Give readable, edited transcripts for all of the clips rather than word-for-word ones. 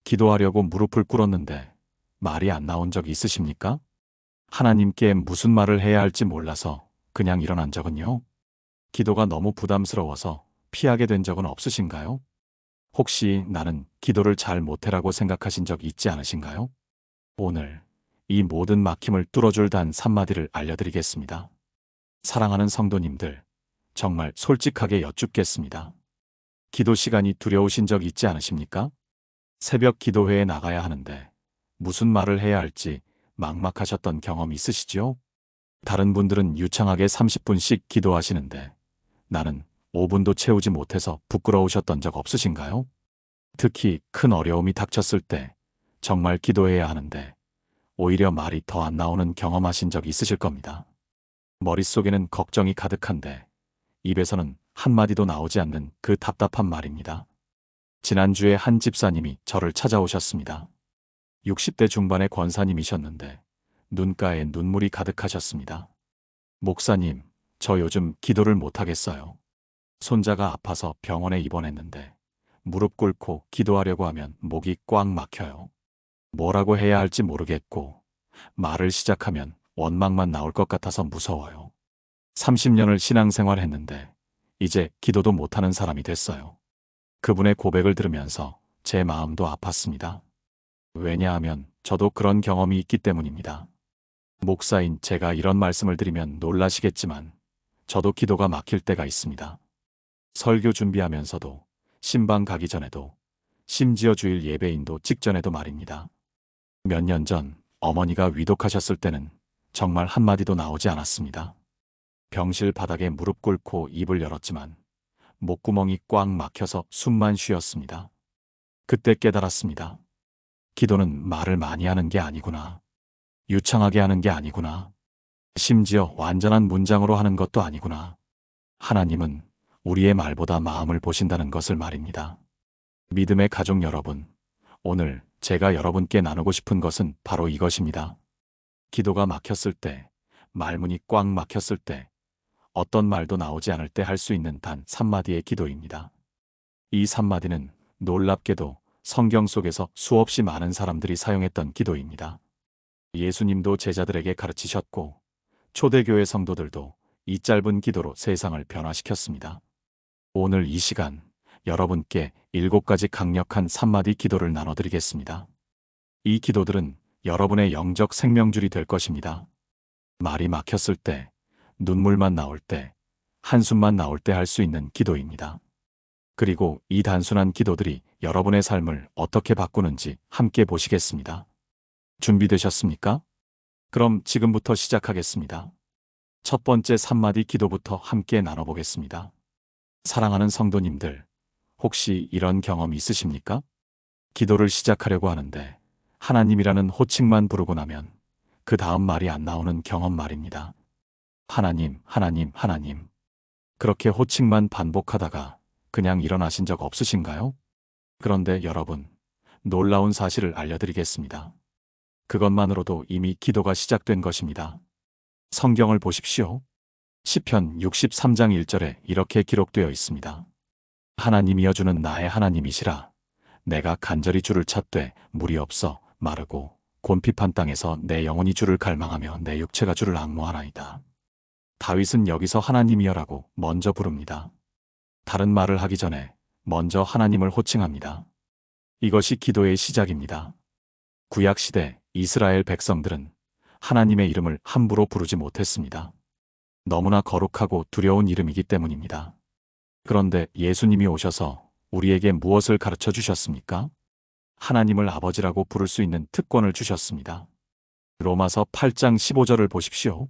기도하려고 무릎을 꿇었는데 말이 안 나온 적 있으십니까? 하나님께 무슨 말을 해야 할지 몰라서 그냥 일어난 적은요? 기도가 너무 부담스러워서 피하게 된 적은 없으신가요? 혹시 나는 기도를 잘 못해라고 생각하신 적 있지 않으신가요? 오늘 이 모든 막힘을 뚫어줄 단 3마디를 알려드리겠습니다. 사랑하는 성도님들, 정말 솔직하게 여쭙겠습니다. 기도 시간이 두려우신 적 있지 않으십니까? 새벽 기도회에 나가야 하는데 무슨 말을 해야 할지 막막하셨던 경험 있으시지요? 다른 분들은 유창하게 30분씩 기도하시는데 나는 5분도 채우지 못해서 부끄러우셨던 적 없으신가요? 특히 큰 어려움이 닥쳤을 때 정말 기도해야 하는데 오히려 말이 더 안 나오는 경험하신 적 있으실 겁니다. 머릿속에는 걱정이 가득한데 입에서는 한마디도 나오지 않는 그 답답한 말입니다. 지난주에 한 집사님이 저를 찾아오셨습니다. 60대 중반의 권사님이셨는데 눈가에 눈물이 가득하셨습니다. 목사님, 저 요즘 기도를 못하겠어요. 손자가 아파서 병원에 입원했는데 무릎 꿇고 기도하려고 하면 목이 꽉 막혀요. 뭐라고 해야 할지 모르겠고 말을 시작하면 원망만 나올 것 같아서 무서워요. 30년을 신앙생활 했는데 이제 기도도 못하는 사람이 됐어요. 그분의 고백을 들으면서 제 마음도 아팠습니다. 왜냐하면 저도 그런 경험이 있기 때문입니다. 목사인 제가 이런 말씀을 드리면 놀라시겠지만 저도 기도가 막힐 때가 있습니다. 설교 준비하면서도, 신방 가기 전에도, 심지어 주일 예배인도 직전에도 말입니다. 몇 년 전 어머니가 위독하셨을 때는 정말 한마디도 나오지 않았습니다. 병실 바닥에 무릎 꿇고 입을 열었지만 목구멍이 꽉 막혀서 숨만 쉬었습니다. 그때 깨달았습니다. 기도는 말을 많이 하는 게 아니구나. 유창하게 하는 게 아니구나. 심지어 완전한 문장으로 하는 것도 아니구나. 하나님은 우리의 말보다 마음을 보신다는 것을 말입니다. 믿음의 가족 여러분, 오늘 제가 여러분께 나누고 싶은 것은 바로 이것입니다. 기도가 막혔을 때, 말문이 꽉 막혔을 때, 어떤 말도 나오지 않을 때 할 수 있는 단 3마디의 기도입니다. 이 3마디는 놀랍게도 성경 속에서 수없이 많은 사람들이 사용했던 기도입니다. 예수님도 제자들에게 가르치셨고 초대교회 성도들도 이 짧은 기도로 세상을 변화시켰습니다. 오늘 이 시간 여러분께 7가지 강력한 3마디 기도를 나눠드리겠습니다. 이 기도들은 여러분의 영적 생명줄이 될 것입니다. 말이 막혔을 때, 눈물만 나올 때, 한숨만 나올 때 할 수 있는 기도입니다. 그리고 이 단순한 기도들이 여러분의 삶을 어떻게 바꾸는지 함께 보시겠습니다. 준비되셨습니까? 그럼 지금부터 시작하겠습니다. 첫 번째 3마디 기도부터 함께 나눠보겠습니다. 사랑하는 성도님들, 혹시 이런 경험 있으십니까? 기도를 시작하려고 하는데 하나님이라는 호칭만 부르고 나면 그 다음 말이 안 나오는 경험 말입니다. 하나님, 하나님, 하나님. 그렇게 호칭만 반복하다가 그냥 일어나신 적 없으신가요? 그런데 여러분, 놀라운 사실을 알려드리겠습니다. 그것만으로도 이미 기도가 시작된 것입니다. 성경을 보십시오. 시편 63장 1절에 이렇게 기록되어 있습니다. 하나님이여 주는 나의 하나님이시라. 내가 간절히 주를 찾되 물이 없어 마르고 곤핍한 땅에서 내 영혼이 주를 갈망하며 내 육체가 주를 앙모하나이다. 다윗은 여기서 하나님이여라고 먼저 부릅니다. 다른 말을 하기 전에 먼저 하나님을 호칭합니다. 이것이 기도의 시작입니다. 구약시대 이스라엘 백성들은 하나님의 이름을 함부로 부르지 못했습니다. 너무나 거룩하고 두려운 이름이기 때문입니다. 그런데 예수님이 오셔서 우리에게 무엇을 가르쳐 주셨습니까? 하나님을 아버지라고 부를 수 있는 특권을 주셨습니다. 로마서 8장 15절을 보십시오.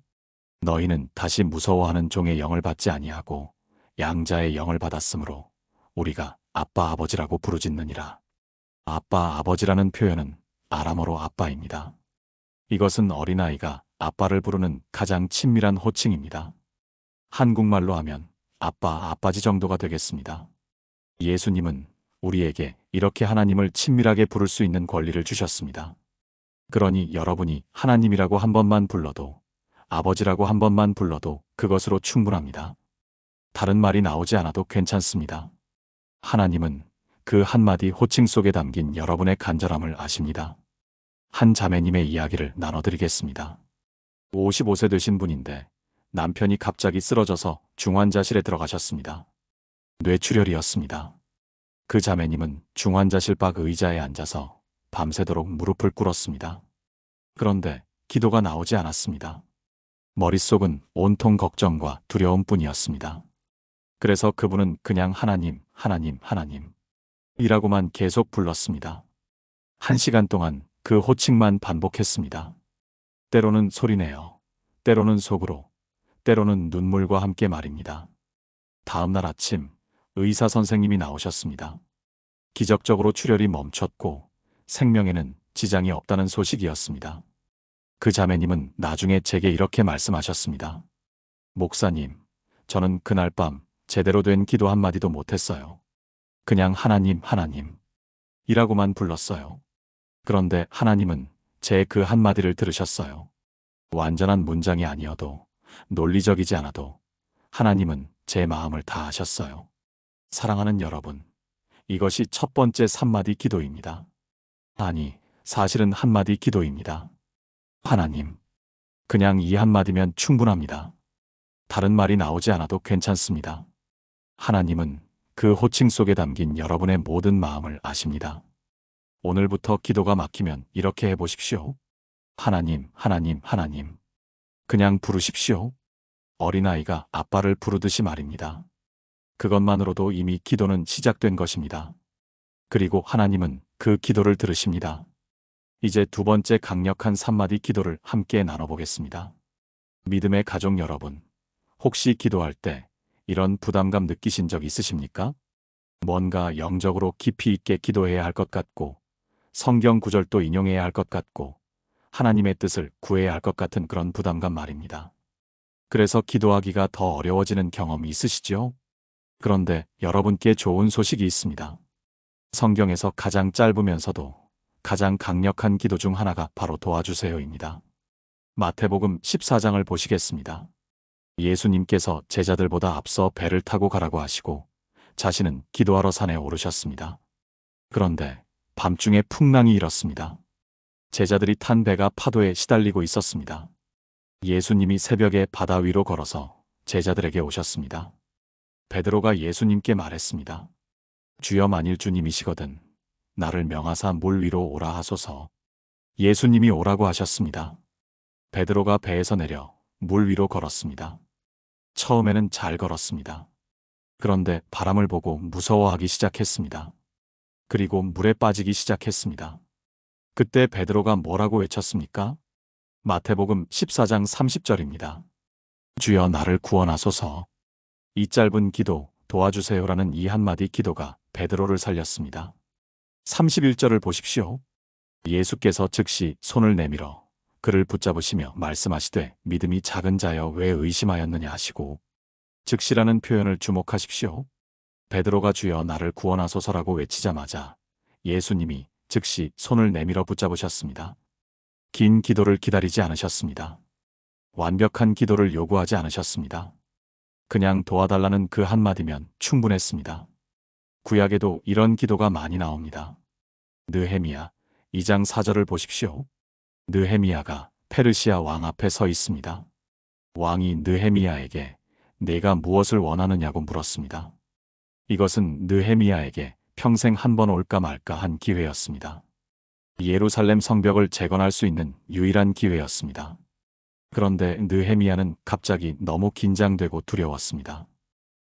너희는 다시 무서워하는 종의 영을 받지 아니하고 양자의 영을 받았으므로 우리가 아빠 아버지라고 부르짖느니라. 아빠 아버지라는 표현은 아람어로 아빠입니다. 이것은 어린아이가 아빠를 부르는 가장 친밀한 호칭입니다. 한국말로 하면 아빠 아빠지 정도가 되겠습니다. 예수님은 우리에게 이렇게 하나님을 친밀하게 부를 수 있는 권리를 주셨습니다. 그러니 여러분이 하나님이라고 한 번만 불러도, 아버지라고 한 번만 불러도 그것으로 충분합니다. 다른 말이 나오지 않아도 괜찮습니다. 하나님은 그 한마디 호칭 속에 담긴 여러분의 간절함을 아십니다. 한 자매님의 이야기를 나눠드리겠습니다. 55세 되신 분인데 남편이 갑자기 쓰러져서 중환자실에 들어가셨습니다. 뇌출혈이었습니다. 그 자매님은 중환자실 밖 의자에 앉아서 밤새도록 무릎을 꿇었습니다. 그런데 기도가 나오지 않았습니다. 머릿속은 온통 걱정과 두려움뿐이었습니다. 그래서 그분은 그냥 하나님, 하나님, 하나님 이라고만 계속 불렀습니다. 1시간 동안 그 호칭만 반복했습니다. 때로는 소리내어, 때로는 속으로, 때로는 눈물과 함께 말입니다. 다음 날 아침 의사 선생님이 나오셨습니다. 기적적으로 출혈이 멈췄고 생명에는 지장이 없다는 소식이었습니다. 그 자매님은 나중에 제게 이렇게 말씀하셨습니다. 목사님, 저는 그날 밤 제대로 된 기도 한마디도 못했어요. 그냥 하나님, 하나님 이라고만 불렀어요. 그런데 하나님은 제 그 한마디를 들으셨어요. 완전한 문장이 아니어도, 논리적이지 않아도 하나님은 제 마음을 다 아셨어요. 사랑하는 여러분, 이것이 첫 번째 3마디 기도입니다. 아니, 사실은 한마디 기도입니다. 하나님. 그냥 이 한마디면 충분합니다. 다른 말이 나오지 않아도 괜찮습니다. 하나님은 그 호칭 속에 담긴 여러분의 모든 마음을 아십니다. 오늘부터 기도가 막히면 이렇게 해보십시오. 하나님, 하나님, 하나님. 그냥 부르십시오. 어린아이가 아빠를 부르듯이 말입니다. 그것만으로도 이미 기도는 시작된 것입니다. 그리고 하나님은 그 기도를 들으십니다. 이제 두 번째 강력한 3마디 기도를 함께 나눠보겠습니다. 믿음의 가족 여러분, 혹시 기도할 때 이런 부담감 느끼신 적 있으십니까? 뭔가 영적으로 깊이 있게 기도해야 할 것 같고, 성경 구절도 인용해야 할 것 같고, 하나님의 뜻을 구해야 할 것 같은 그런 부담감 말입니다. 그래서 기도하기가 더 어려워지는 경험이 있으시죠? 그런데 여러분께 좋은 소식이 있습니다. 성경에서 가장 짧으면서도 가장 강력한 기도 중 하나가 바로 도와주세요입니다. 마태복음 14장을 보시겠습니다. 예수님께서 제자들보다 앞서 배를 타고 가라고 하시고 자신은 기도하러 산에 오르셨습니다. 그런데 밤중에 풍랑이 일었습니다. 제자들이 탄 배가 파도에 시달리고 있었습니다. 예수님이 새벽에 바다 위로 걸어서 제자들에게 오셨습니다. 베드로가 예수님께 말했습니다. 주여, 만일 주님이시거든 나를 명하사 물 위로 오라 하소서. 예수님이 오라고 하셨습니다. 베드로가 배에서 내려 물 위로 걸었습니다. 처음에는 잘 걸었습니다. 그런데 바람을 보고 무서워하기 시작했습니다. 그리고 물에 빠지기 시작했습니다. 그때 베드로가 뭐라고 외쳤습니까? 마태복음 14장 30절입니다. 주여, 나를 구원하소서. 이 짧은 기도, 도와주세요라는 이 한마디 기도가 베드로를 살렸습니다. 31절을 보십시오. 예수께서 즉시 손을 내밀어 그를 붙잡으시며 말씀하시되 믿음이 작은 자여 왜 의심하였느냐 하시고, 즉시라는 표현을 주목하십시오. 베드로가 주여 나를 구원하소서라고 외치자마자 예수님이 즉시 손을 내밀어 붙잡으셨습니다. 긴 기도를 기다리지 않으셨습니다. 완벽한 기도를 요구하지 않으셨습니다. 그냥 도와달라는 그 한마디면 충분했습니다. 구약에도 이런 기도가 많이 나옵니다. 느헤미야 2장 4절을 보십시오. 느헤미야가 페르시아 왕 앞에 서 있습니다. 왕이 느헤미야에게 내가 무엇을 원하느냐고 물었습니다. 이것은 느헤미야에게 평생 한 번 올까 말까 한 기회였습니다. 예루살렘 성벽을 재건할 수 있는 유일한 기회였습니다. 그런데 느헤미야는 갑자기 너무 긴장되고 두려웠습니다.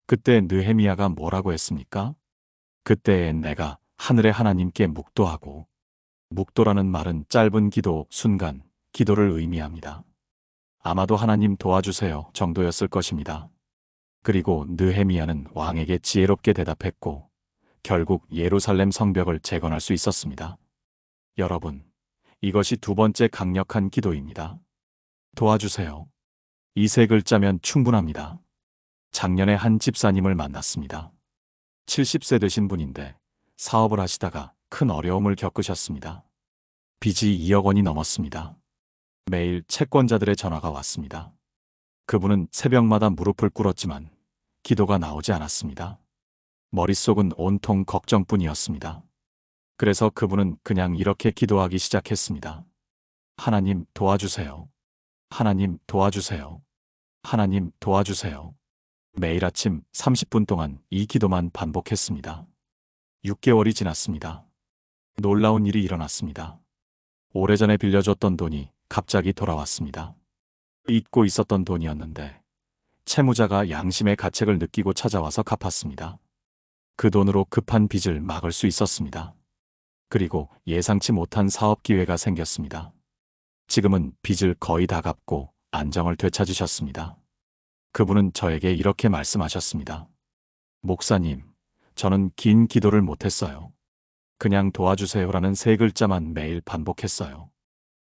그때 느헤미야가 뭐라고 했습니까? 그때에 내가 하늘의 하나님께 묵도하고, 묵도라는 말은 짧은 기도, 순간, 기도를 의미합니다. 아마도 하나님 도와주세요 정도였을 것입니다. 그리고 느헤미야는 왕에게 지혜롭게 대답했고, 결국 예루살렘 성벽을 재건할 수 있었습니다. 여러분, 이것이 두 번째 강력한 기도입니다. 도와주세요. 이 세 글자면 충분합니다. 작년에 한 집사님을 만났습니다. 70세 되신 분인데 사업을 하시다가 큰 어려움을 겪으셨습니다. 빚이 2억 원이 넘었습니다. 매일 채권자들의 전화가 왔습니다. 그분은 새벽마다 무릎을 꿇었지만 기도가 나오지 않았습니다. 머릿속은 온통 걱정뿐이었습니다. 그래서 그분은 그냥 이렇게 기도하기 시작했습니다. 하나님 도와주세요. 하나님 도와주세요. 하나님 도와주세요. 매일 아침 30분 동안 이 기도만 반복했습니다. 6개월이 지났습니다. 놀라운 일이 일어났습니다. 오래전에 빌려줬던 돈이 갑자기 돌아왔습니다. 잊고 있었던 돈이었는데 채무자가 양심의 가책을 느끼고 찾아와서 갚았습니다. 그 돈으로 급한 빚을 막을 수 있었습니다. 그리고 예상치 못한 사업 기회가 생겼습니다. 지금은 빚을 거의 다 갚고 안정을 되찾으셨습니다. 그분은 저에게 이렇게 말씀하셨습니다. 목사님, 저는 긴 기도를 못했어요. 그냥 도와주세요라는 세 글자만 매일 반복했어요.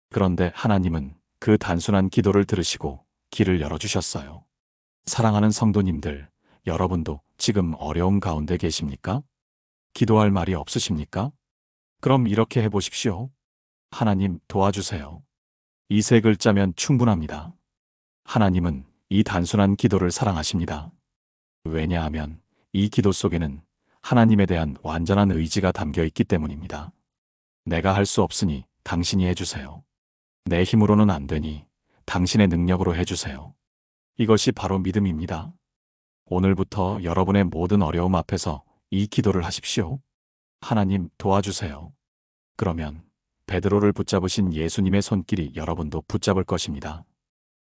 그런데 하나님은 그 단순한 기도를 들으시고 길을 열어주셨어요. 사랑하는 성도님들, 여러분도 지금 어려움 가운데 계십니까? 기도할 말이 없으십니까? 그럼 이렇게 해보십시오. 하나님 도와주세요. 이 세 글자면 충분합니다. 하나님은 이 단순한 기도를 사랑하십니다. 왜냐하면 이 기도 속에는 하나님에 대한 완전한 의지가 담겨 있기 때문입니다. 내가 할 수 없으니 당신이 해주세요. 내 힘으로는 안 되니 당신의 능력으로 해주세요. 이것이 바로 믿음입니다. 오늘부터 여러분의 모든 어려움 앞에서 이 기도를 하십시오. 하나님 도와주세요. 그러면 베드로를 붙잡으신 예수님의 손길이 여러분도 붙잡을 것입니다.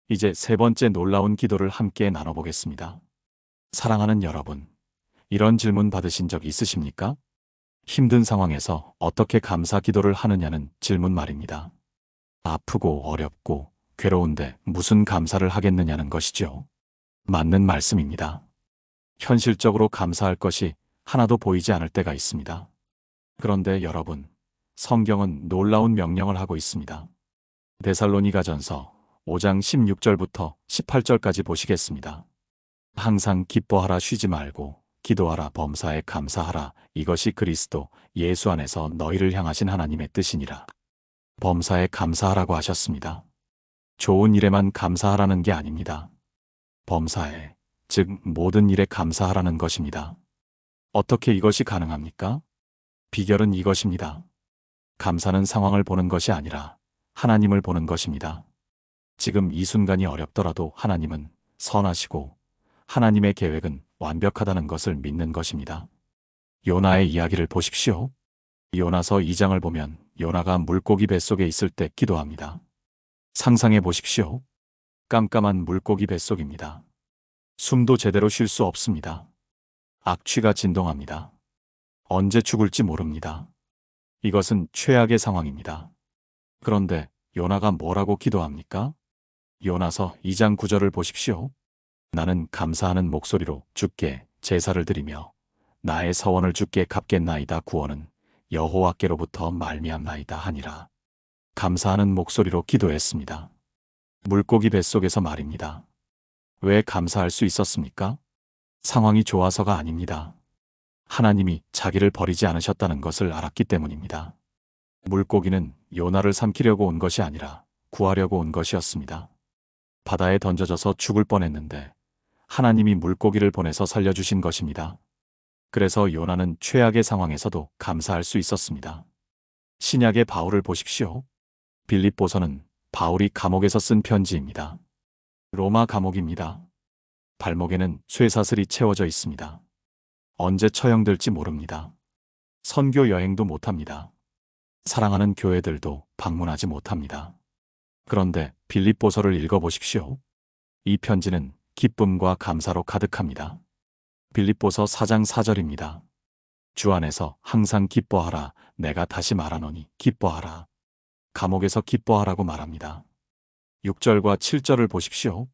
이제 세 번째 놀라운 기도를 함께 나눠보겠습니다. 사랑하는 여러분, 이런 질문 받으신 적 있으십니까? 힘든 상황에서 어떻게 감사 기도를 하느냐는 질문 말입니다. 아프고 어렵고 괴로운데 무슨 감사를 하겠느냐는 것이죠. 맞는 말씀입니다. 현실적으로 감사할 것이 하나도 보이지 않을 때가 있습니다. 그런데 여러분, 성경은 놀라운 명령을 하고 있습니다. 데살로니가전서 5장 16절부터 18절까지 보시겠습니다. 항상 기뻐하라 쉬지 말고 기도하라 범사에 감사하라 이것이 그리스도 예수 안에서 너희를 향하신 하나님의 뜻이니라. 범사에 감사하라고 하셨습니다. 좋은 일에만 감사하라는 게 아닙니다. 범사에, 즉 모든 일에 감사하라는 것입니다. 어떻게 이것이 가능합니까? 비결은 이것입니다. 감사는 상황을 보는 것이 아니라 하나님을 보는 것입니다. 지금 이 순간이 어렵더라도 하나님은 선하시고 하나님의 계획은 완벽하다는 것을 믿는 것입니다. 요나의 이야기를 보십시오. 요나서 2장을 보면 요나가 물고기 뱃속에 있을 때 기도합니다. 상상해 보십시오. 깜깜한 물고기 뱃속입니다. 숨도 제대로 쉴 수 없습니다. 악취가 진동합니다. 언제 죽을지 모릅니다. 이것은 최악의 상황입니다. 그런데 요나가 뭐라고 기도합니까? 요나서 2장 9절을 보십시오. 나는 감사하는 목소리로 주께 제사를 드리며 나의 서원을 주께 갚겠나이다. 구원은 여호와께로부터 말미암나이다 하니라. 감사하는 목소리로 기도했습니다. 물고기 뱃속에서 말입니다. 왜 감사할 수 있었습니까? 상황이 좋아서가 아닙니다. 하나님이 자기를 버리지 않으셨다는 것을 알았기 때문입니다. 물고기는 요나를 삼키려고 온 것이 아니라 구하려고 온 것이었습니다. 바다에 던져져서 죽을 뻔했는데 하나님이 물고기를 보내서 살려주신 것입니다. 그래서 요나는 최악의 상황에서도 감사할 수 있었습니다. 신약의 바울을 보십시오. 빌립보서는 바울이 감옥에서 쓴 편지입니다. 로마 감옥입니다. 발목에는 쇠사슬이 채워져 있습니다. 언제 처형될지 모릅니다. 선교 여행도 못합니다. 사랑하는 교회들도 방문하지 못합니다. 그런데 빌립보서를 읽어보십시오. 이 편지는 기쁨과 감사로 가득합니다. 빌립보서 4장 4절입니다. 주 안에서 항상 기뻐하라. 내가 다시 말하노니 기뻐하라. 감옥에서 기뻐하라고 말합니다. 6절과 7절을 보십시오.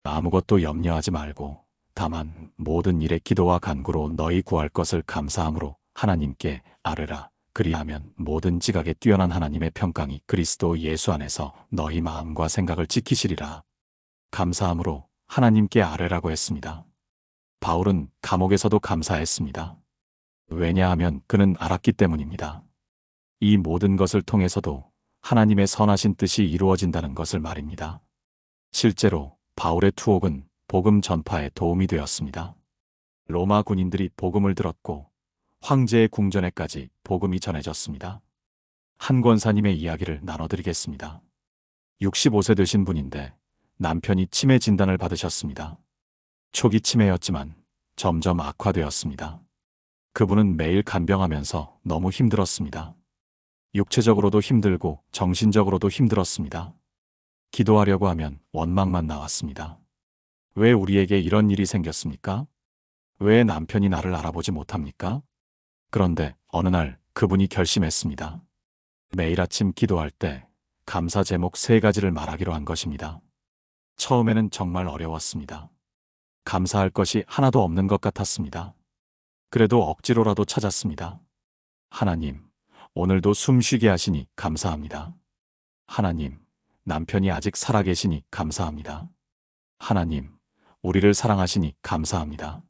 아무것도 염려하지 말고 다만 모든 일에 기도와 간구로 너희 구할 것을 감사함으로 하나님께 아뢰라. 그리하면 모든 지각에 뛰어난 하나님의 평강이 그리스도 예수 안에서 너희 마음과 생각을 지키시리라. 감사함으로 하나님께 아뢰라고 했습니다. 바울은 감옥에서도 감사했습니다. 왜냐하면 그는 알았기 때문입니다. 이 모든 것을 통해서도 하나님의 선하신 뜻이 이루어진다는 것을 말입니다. 실제로 바울의 투옥은 복음 전파에 도움이 되었습니다. 로마 군인들이 복음을 들었고 황제의 궁전에까지 복음이 전해졌습니다. 한 권사님의 이야기를 나눠드리겠습니다. 65세 되신 분인데 남편이 치매 진단을 받으셨습니다. 초기 치매였지만 점점 악화되었습니다. 그분은 매일 간병하면서 너무 힘들었습니다. 육체적으로도 힘들고 정신적으로도 힘들었습니다. 기도하려고 하면 원망만 나왔습니다. 왜 우리에게 이런 일이 생겼습니까? 왜 남편이 나를 알아보지 못합니까? 그런데 어느 날 그분이 결심했습니다. 매일 아침 기도할 때 감사 제목 3가지를 말하기로 한 것입니다. 처음에는 정말 어려웠습니다. 감사할 것이 하나도 없는 것 같았습니다. 그래도 억지로라도 찾았습니다. 하나님, 오늘도 숨 쉬게 하시니 감사합니다. 하나님, 남편이 아직 살아계시니 감사합니다. 하나님, 우리를 사랑하시니 감사합니다.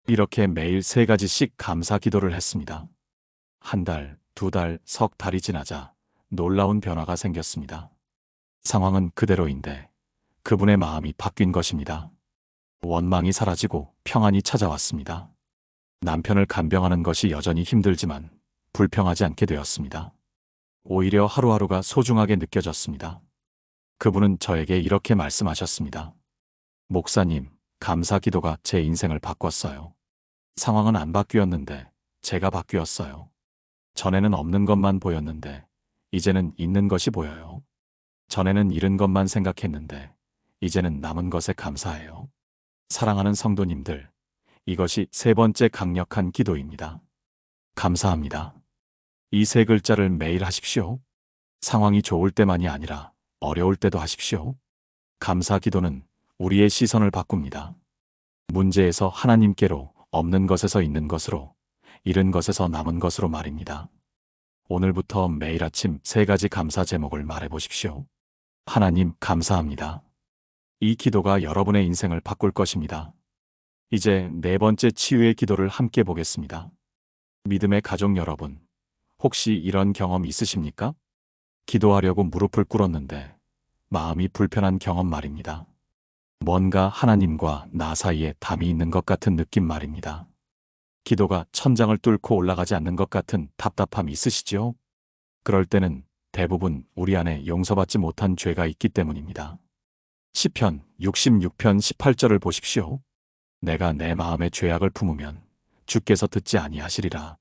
이렇게 매일 3가지씩 감사 기도를 했습니다. 한 달, 2달, 석 달이 지나자 놀라운 변화가 생겼습니다. 상황은 그대로인데 그분의 마음이 바뀐 것입니다. 원망이 사라지고 평안이 찾아왔습니다. 남편을 간병하는 것이 여전히 힘들지만 불평하지 않게 되었습니다. 오히려 하루하루가 소중하게 느껴졌습니다. 그분은 저에게 이렇게 말씀하셨습니다. 목사님, 감사 기도가 제 인생을 바꿨어요. 상황은 안 바뀌었는데 제가 바뀌었어요. 전에는 없는 것만 보였는데 이제는 있는 것이 보여요. 전에는 잃은 것만 생각했는데 이제는 남은 것에 감사해요. 사랑하는 성도님들, 이것이 3번째 강력한 기도입니다. 감사합니다. 이 3글자를 매일 하십시오. 상황이 좋을 때만이 아니라 어려울 때도 하십시오. 감사 기도는 우리의 시선을 바꿉니다. 문제에서 하나님께로, 없는 것에서 있는 것으로, 잃은 것에서 남은 것으로 말입니다. 오늘부터 매일 아침 3가지 감사 제목을 말해보십시오. 하나님, 감사합니다. 이 기도가 여러분의 인생을 바꿀 것입니다. 이제 4번째 치유의 기도를 함께 보겠습니다. 믿음의 가족 여러분, 혹시 이런 경험 있으십니까? 기도하려고 무릎을 꿇었는데 마음이 불편한 경험 말입니다. 뭔가 하나님과 나 사이에 담이 있는 것 같은 느낌 말입니다. 기도가 천장을 뚫고 올라가지 않는 것 같은 답답함이 있으시지요? 그럴 때는 대부분 우리 안에 용서받지 못한 죄가 있기 때문입니다. 시편 66편 18절을 보십시오. 내가 내 마음에 죄악을 품으면 주께서 듣지 아니하시리라.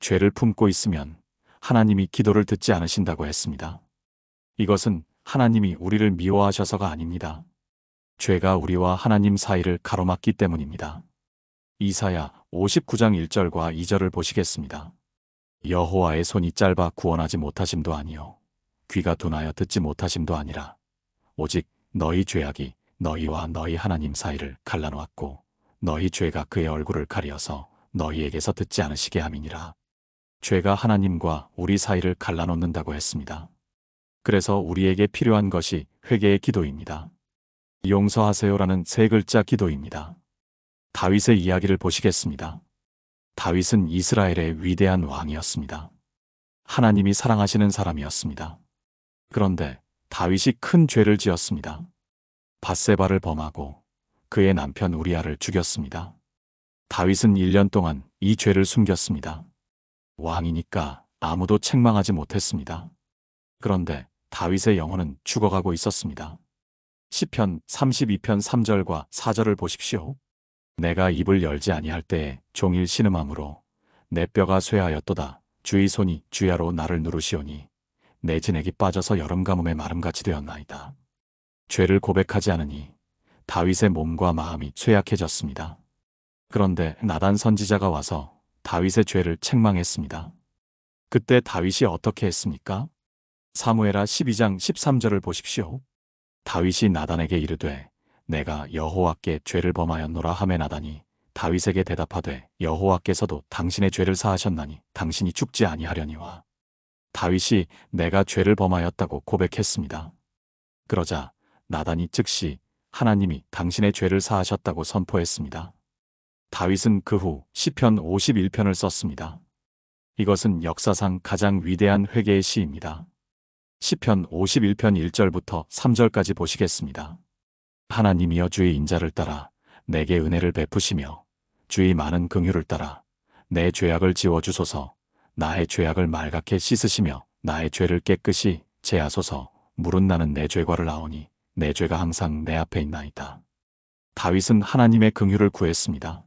죄를 품고 있으면 하나님이 기도를 듣지 않으신다고 했습니다. 이것은 하나님이 우리를 미워하셔서가 아닙니다. 죄가 우리와 하나님 사이를 가로막기 때문입니다. 이사야 59장 1절과 2절을 보시겠습니다. 여호와의 손이 짧아 구원하지 못하심도 아니요 귀가 둔하여 듣지 못하심도 아니라 오직 너희 죄악이 너희와 너희 하나님 사이를 갈라놓았고 너희 죄가 그의 얼굴을 가리어서 너희에게서 듣지 않으시게 함이니라. 죄가 하나님과 우리 사이를 갈라놓는다고 했습니다. 그래서 우리에게 필요한 것이 회개의 기도입니다. 용서하세요라는 3글자 기도입니다. 다윗의 이야기를 보시겠습니다. 다윗은 이스라엘의 위대한 왕이었습니다. 하나님이 사랑하시는 사람이었습니다. 그런데 다윗이 큰 죄를 지었습니다. 밧세바를 범하고 그의 남편 우리아를 죽였습니다. 다윗은 1년 동안 이 죄를 숨겼습니다. 왕이니까 아무도 책망하지 못했습니다. 그런데 다윗의 영혼은 죽어가고 있었습니다. 시편 32편 3절과 4절을 보십시오. 내가 입을 열지 아니할 때에 종일 신음함으로 내 뼈가 쇠하였도다. 주의 손이 주야로 나를 누르시오니 내 진액이 빠져서 여름 가뭄에 마름같이 되었나이다. 죄를 고백하지 않으니 다윗의 몸과 마음이 쇠약해졌습니다. 그런데 나단 선지자가 와서 다윗의 죄를 책망했습니다. 그때 다윗이 어떻게 했습니까? 사무엘하 12장 13절을 보십시오. 다윗이 나단에게 이르되 내가 여호와께 죄를 범하였노라 하매 나단이 다윗에게 대답하되 여호와께서도 당신의 죄를 사하셨나니 당신이 죽지 아니하려니와. 다윗이 내가 죄를 범하였다고 고백했습니다. 그러자 나단이 즉시 하나님이 당신의 죄를 사하셨다고 선포했습니다. 다윗은 그 후 시편 51편을 썼습니다. 이것은 역사상 가장 위대한 회개의 시입니다. 시편 51편 1절부터 3절까지 보시겠습니다. 하나님이여 주의 인자를 따라 내게 은혜를 베푸시며 주의 많은 긍휼을 따라 내 죄악을 지워주소서. 나의 죄악을 말갛게 씻으시며 나의 죄를 깨끗이 제하소서. 물은 나는 내 죄과를 아오니 내 죄가 항상 내 앞에 있나이다. 다윗은 하나님의 긍휼을 구했습니다.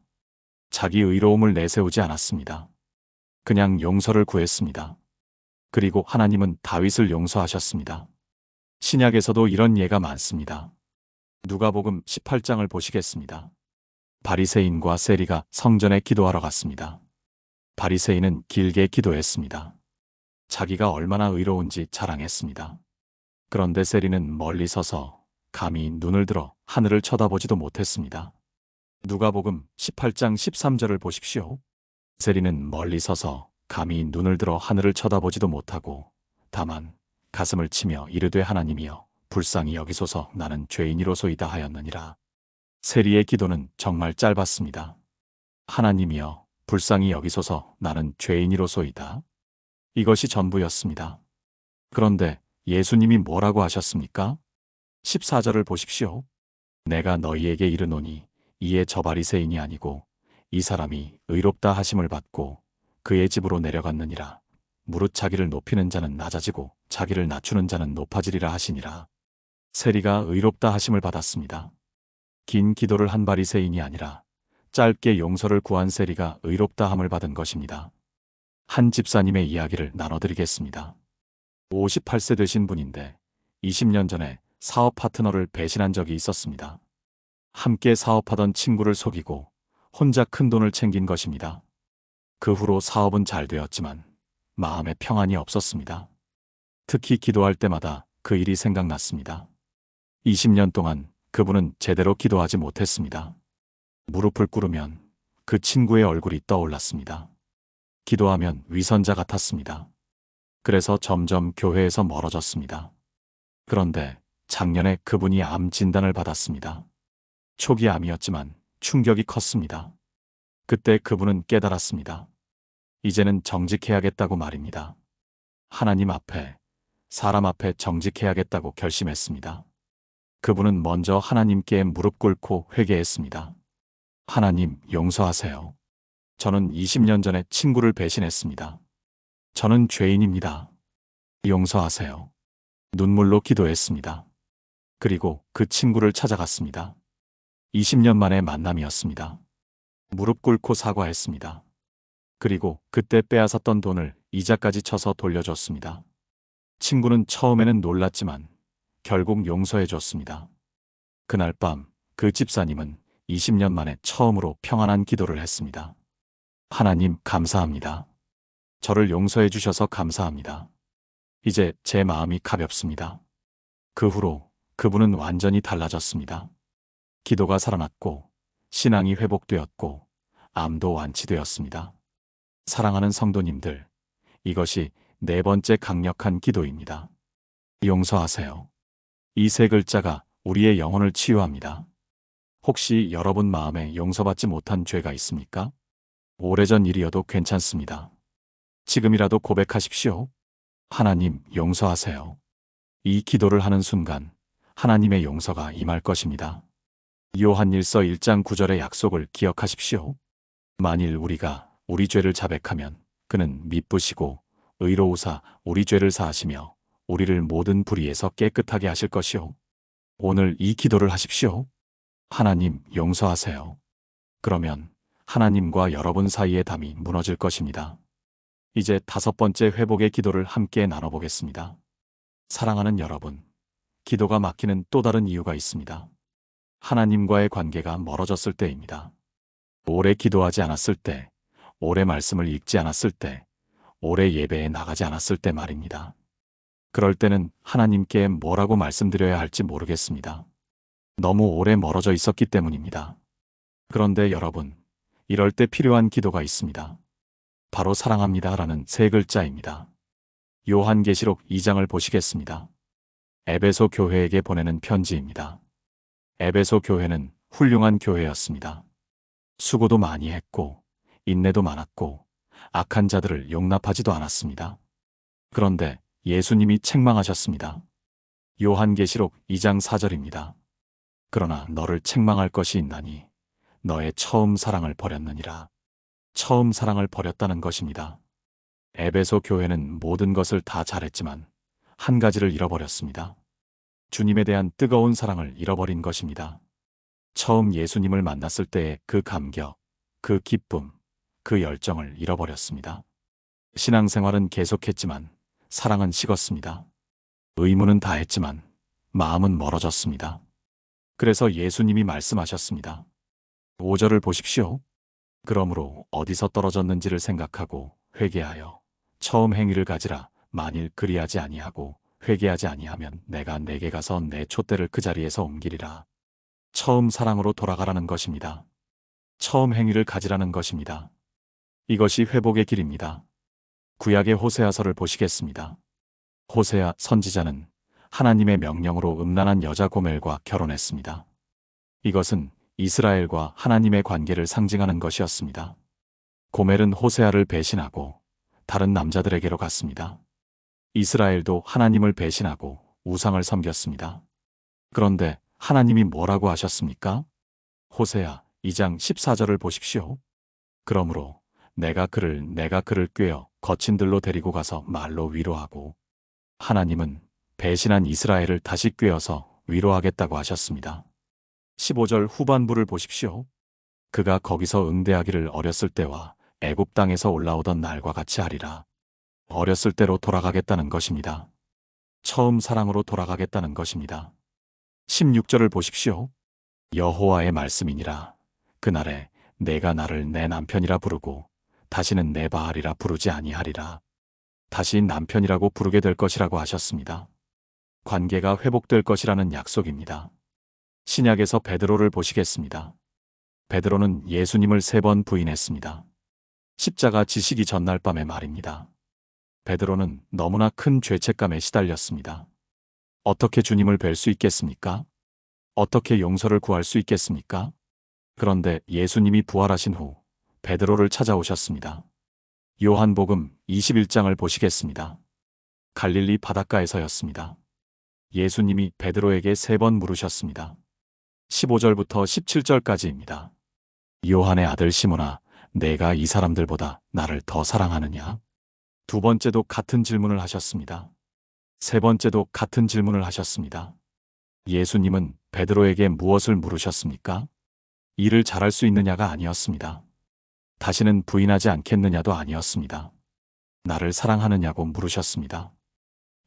자기 의로움을 내세우지 않았습니다. 그냥 용서를 구했습니다. 그리고 하나님은 다윗을 용서하셨습니다. 신약에서도 이런 예가 많습니다. 누가복음 18장을 보시겠습니다. 바리새인과 세리가 성전에 기도하러 갔습니다. 바리새인은 길게 기도했습니다. 자기가 얼마나 의로운지 자랑했습니다. 그런데 세리는 멀리 서서 감히 눈을 들어 하늘을 쳐다보지도 못했습니다. 누가복음 18장 13절을 보십시오. 세리는 멀리 서서 감히 눈을 들어 하늘을 쳐다보지도 못하고 다만 가슴을 치며 이르되 하나님이여 불쌍히 여기소서 나는 죄인이로소이다 하였느니라. 세리의 기도는 정말 짧았습니다. 하나님이여 불쌍히 여기소서 나는 죄인이로소이다. 이것이 전부였습니다. 그런데 예수님이 뭐라고 하셨습니까? 14절을 보십시오. 내가 너희에게 이르노니 이에 저 바리새인이 아니고 이 사람이 의롭다 하심을 받고 그의 집으로 내려갔느니라. 무릇 자기를 높이는 자는 낮아지고 자기를 낮추는 자는 높아지리라 하시니라. 세리가 의롭다 하심을 받았습니다. 긴 기도를 한 바리새인이 아니라 짧게 용서를 구한 세리가 의롭다 함을 받은 것입니다. 한 집사님의 이야기를 나눠드리겠습니다. 58세 되신 분인데 20년 전에 사업 파트너를 배신한 적이 있었습니다. 함께 사업하던 친구를 속이고 혼자 큰 돈을 챙긴 것입니다. 그 후로 사업은 잘 되었지만 마음에 평안이 없었습니다. 특히 기도할 때마다 그 일이 생각났습니다. 20년 동안 그분은 제대로 기도하지 못했습니다. 무릎을 꿇으면 그 친구의 얼굴이 떠올랐습니다. 기도하면 위선자 같았습니다. 그래서 점점 교회에서 멀어졌습니다. 그런데 작년에 그분이 암 진단을 받았습니다. 초기 암이었지만 충격이 컸습니다. 그때 그분은 깨달았습니다. 이제는 정직해야겠다고 말입니다. 하나님 앞에, 사람 앞에 정직해야겠다고 결심했습니다. 그분은 먼저 하나님께 무릎 꿇고 회개했습니다. 하나님, 용서하세요. 저는 20년 전에 친구를 배신했습니다. 저는 죄인입니다. 용서하세요. 눈물로 기도했습니다. 그리고 그 친구를 찾아갔습니다. 20년 만의 만남이었습니다. 무릎 꿇고 사과했습니다. 그리고 그때 빼앗았던 돈을 이자까지 쳐서 돌려줬습니다. 친구는 처음에는 놀랐지만 결국 용서해줬습니다. 그날 밤 그 집사님은 20년 만에 처음으로 평안한 기도를 했습니다. 하나님 감사합니다. 저를 용서해 주셔서 감사합니다. 이제 제 마음이 가볍습니다. 그 후로 그분은 완전히 달라졌습니다. 기도가 살아났고 신앙이 회복되었고 암도 완치되었습니다. 사랑하는 성도님들, 이것이 네 번째 강력한 기도입니다. 용서하세요. 이 세 글자가 우리의 영혼을 치유합니다. 혹시 여러분 마음에 용서받지 못한 죄가 있습니까? 오래전 일이어도 괜찮습니다. 지금이라도 고백하십시오. 하나님, 용서하세요. 이 기도를 하는 순간 하나님의 용서가 임할 것입니다. 요한일서 1장 9절의 약속을 기억하십시오. 만일 우리가 우리 죄를 자백하면 그는 미쁘시고 의로우사 우리 죄를 사하시며 우리를 모든 불의에서 깨끗하게 하실 것이요. 오늘 이 기도를 하십시오. 하나님, 용서하세요. 그러면 하나님과 여러분 사이의 담이 무너질 것입니다. 이제 다섯 번째 회복의 기도를 함께 나눠보겠습니다. 사랑하는 여러분, 기도가 막히는 또 다른 이유가 있습니다. 하나님과의 관계가 멀어졌을 때입니다. 오래 기도하지 않았을 때, 오래 말씀을 읽지 않았을 때, 오래 예배에 나가지 않았을 때 말입니다. 그럴 때는 하나님께 뭐라고 말씀드려야 할지 모르겠습니다. 너무 오래 멀어져 있었기 때문입니다. 그런데 여러분, 이럴 때 필요한 기도가 있습니다. 바로 사랑합니다라는 세 글자입니다. 요한계시록 2장을 보시겠습니다. 에베소 교회에게 보내는 편지입니다. 에베소 교회는 훌륭한 교회였습니다. 수고도 많이 했고 인내도 많았고 악한 자들을 용납하지도 않았습니다. 그런데 예수님이 책망하셨습니다. 요한계시록 2장 4절입니다. 그러나 너를 책망할 것이 있나니 너의 처음 사랑을 버렸느니라. 처음 사랑을 버렸다는 것입니다. 에베소 교회는 모든 것을 다 잘했지만 한 가지를 잃어버렸습니다. 주님에 대한 뜨거운 사랑을 잃어버린 것입니다. 처음 예수님을 만났을 때의 그 감격, 그 기쁨, 그 열정을 잃어버렸습니다. 신앙생활은 계속했지만 사랑은 식었습니다. 의무는 다했지만 마음은 멀어졌습니다. 그래서 예수님이 말씀하셨습니다. 5절을 보십시오. 그러므로 어디서 떨어졌는지를 생각하고 회개하여 처음 행위를 가지라. 만일 그리하지 아니하고 회개하지 아니하면 내가 내게 가서 내 촛대를 그 자리에서 옮기리라. 처음 사랑으로 돌아가라는 것입니다. 처음 행위를 가지라는 것입니다. 이것이 회복의 길입니다. 구약의 호세아서를 보시겠습니다. 호세아 선지자는 하나님의 명령으로 음란한 여자 고멜과 결혼했습니다. 이것은 이스라엘과 하나님의 관계를 상징하는 것이었습니다. 고멜은 호세아를 배신하고 다른 남자들에게로 갔습니다. 이스라엘도 하나님을 배신하고 우상을 섬겼습니다. 그런데 하나님이 뭐라고 하셨습니까? 호세아 2장 14절을 보십시오. 그러므로 내가 그를 꾀어 거친 들로 데리고 가서 말로 위로하고, 하나님은 배신한 이스라엘을 다시 꾀어서 위로하겠다고 하셨습니다. 15절 후반부를 보십시오. 그가 거기서 응대하기를 어렸을 때와 애굽 땅에서 올라오던 날과 같이 하리라. 어렸을 때로 돌아가겠다는 것입니다. 처음 사랑으로 돌아가겠다는 것입니다. 16절을 보십시오. 여호와의 말씀이니라. 그날에 내가 나를 내 남편이라 부르고 다시는 내 바알이라 부르지 아니하리라. 다시 남편이라고 부르게 될 것이라고 하셨습니다. 관계가 회복될 것이라는 약속입니다. 신약에서 베드로를 보시겠습니다. 베드로는 예수님을 3번 부인했습니다. 십자가 지시기 전날 밤의 말입니다. 베드로는 너무나 큰 죄책감에 시달렸습니다. 어떻게 주님을 뵐 수 있겠습니까? 어떻게 용서를 구할 수 있겠습니까? 그런데 예수님이 부활하신 후 베드로를 찾아오셨습니다. 요한복음 21장을 보시겠습니다. 갈릴리 바닷가에서였습니다. 예수님이 베드로에게 3번 물으셨습니다. 15절부터 17절까지입니다. 요한의 아들 시몬아, 내가 이 사람들보다 나를 더 사랑하느냐? 2번째도 같은 질문을 하셨습니다. 3번째도 같은 질문을 하셨습니다. 예수님은 베드로에게 무엇을 물으셨습니까? 일을 잘할 수 있느냐가 아니었습니다. 다시는 부인하지 않겠느냐도 아니었습니다. 나를 사랑하느냐고 물으셨습니다.